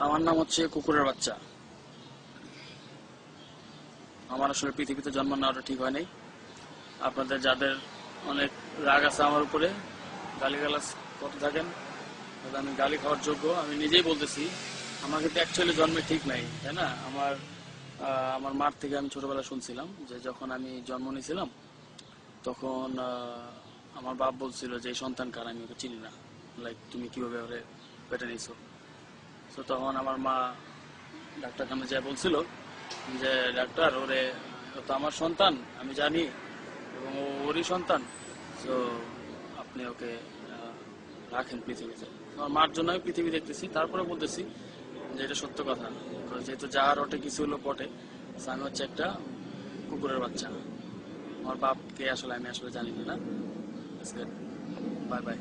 আমার নাম হচ্ছে কুকুরের বাচ্চা। আমার আসলে পৃথিবীতে জন্ম নেওয়াটা ঠিক হয় নাই। আপনাদের যাদের অনেক রাগ আছে আমার উপরে, গালিগালাজ করতে থাকেন, আমি গালি খাওয়ার যোগ্য, আমি নিজেই বলতেছি। আমার কিন্তু অ্যাকচুয়ালি জন্মে ঠিক নাই, তাই না? আমার মার থেকে আমি ছোটবেলা শুনছিলাম যে যখন আমি জন্ম নিয়েছিলাম তখন আমার বাপ বলছিল যে এই সন্তান কার, আমি ওকে চিনি না, লাইক তুমি কিভাবে ওরে পেটে নিয়েছো। তো তখন আমার মা ডাক্তারখানে যা বলছিল যে ডাক্তার, ও তো আমার সন্তান, আমি জানি, এবং ওরই সন্তান। তো আপনি ওকে রাখেন পৃথিবীতে। আমার মার জন্য আমি পৃথিবী দেখতেছি, তারপরে বলতেছি যে এটা সত্য কথা, যেহেতু যার ওটে কিছু হলো পটে। আমি হচ্ছে একটা কুকুরের বাচ্চা। আমার বাপকে আসলে আমি জানি না। Bye bye.